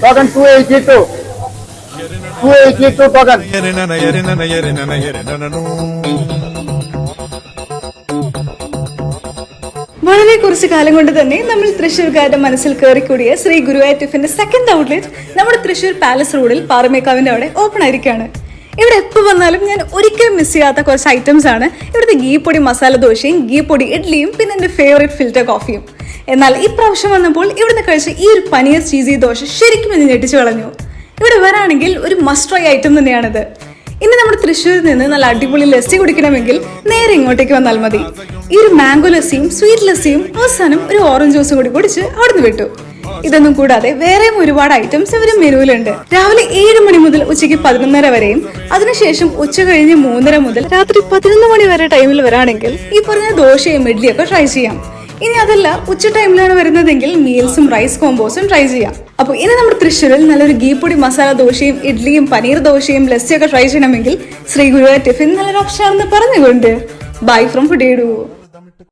Token 282. 282 token. വളരെ കുറച്ച് കാലം കൊണ്ട് തന്നെ നമ്മൾ തൃശ്ശൂർക്കാരുടെ മനസ്സിൽ കയറിക്കൂടിയ ശ്രീ ഗുരുവായൂർ ടിഫിന്റെ സെക്കൻഡ് ഔട്ട്ലെറ്റ് നമ്മുടെ തൃശ്ശൂർ പാലസ് റോഡിൽ പാറമേക്കാവിന്റെ അവിടെ ഓപ്പൺ ആയിരിക്കുകയാണ്. ഇവിടെ എപ്പോൾ വന്നാലും ഞാൻ ഒരിക്കലും മിസ് ചെയ്യാത്ത കുറച്ച് ഐറ്റംസ് ആണ് ഇവിടുത്തെ ഗീ പൊടി മസാല ദോശയും ഗീ പൊടി ഇഡ്ലിയും പിന്നെ എൻ്റെ ഫേവറേറ്റ് ഫിൽറ്റർ കോഫിയും. എന്നാൽ ഈ പ്രാവശ്യം വന്നപ്പോൾ ഇവിടുന്ന് കഴിച്ച ഈ ഒരു പനീർ ചീസി ദോശ ശരിക്കും എന്നെ ഞെട്ടിച്ചു കളഞ്ഞു. ഇവിടെ വരാണെങ്കിൽ ഒരു മസ്റ്റ് ട്രൈ ഐറ്റം തന്നെയാണിത്. ഇനി നമ്മുടെ തൃശ്ശൂരിൽ നിന്ന് നല്ല അടിപൊളി ലസ്സി കുടിക്കണമെങ്കിൽ നേരെ ഇങ്ങോട്ടേക്ക് വന്നാൽ മതി. ഈ ഒരു മാംഗോ ലസ്സിയും സ്വീറ്റ് ലസ്സിയും അവസാനം ഒരു ഓറഞ്ച് ജ്യൂസും കൂടി കുടിച്ച് അവിടുന്ന് വിട്ടു. ഇതൊന്നും കൂടാതെ വേറെയും ഒരുപാട് ഐറ്റംസ് ഇവര് മെനുവിലുണ്ട്. രാവിലെ 7 മണി മുതൽ ഉച്ചയ്ക്ക് 11:30 വരെയും അതിനുശേഷം ഉച്ച കഴിഞ്ഞ് 3:30 മുതൽ രാത്രി 11 മണി വരെ ടൈമിൽ വരാണെങ്കിൽ ഈ പറഞ്ഞ ദോശയും ഇഡ്ലിയൊക്കെ ട്രൈ ചെയ്യാം. ഇനി അതല്ല ഉച്ച ടൈമിലാണ് വരുന്നതെങ്കിൽ മീൽസും റൈസ് കോംബോസും ട്രൈ ചെയ്യാം. അപ്പോൾ ഇനി നമ്മുടെ തൃശ്ശൂരിൽ നല്ലൊരു ഗീ പൊടി മസാല ദോശയും ഇഡ്ലിയും പനീർ ദോശയും ലസ്സിയൊക്കെ ട്രൈ ചെയ്യണമെങ്കിൽ ശ്രീ ഗുരുവായൂർ ടിഫിൻ നല്ലൊരു ഓപ്ഷൻ ആണെന്ന് പറഞ്ഞുകൊണ്ട് ബൈ ഫ്രം ഫുഡേഡു.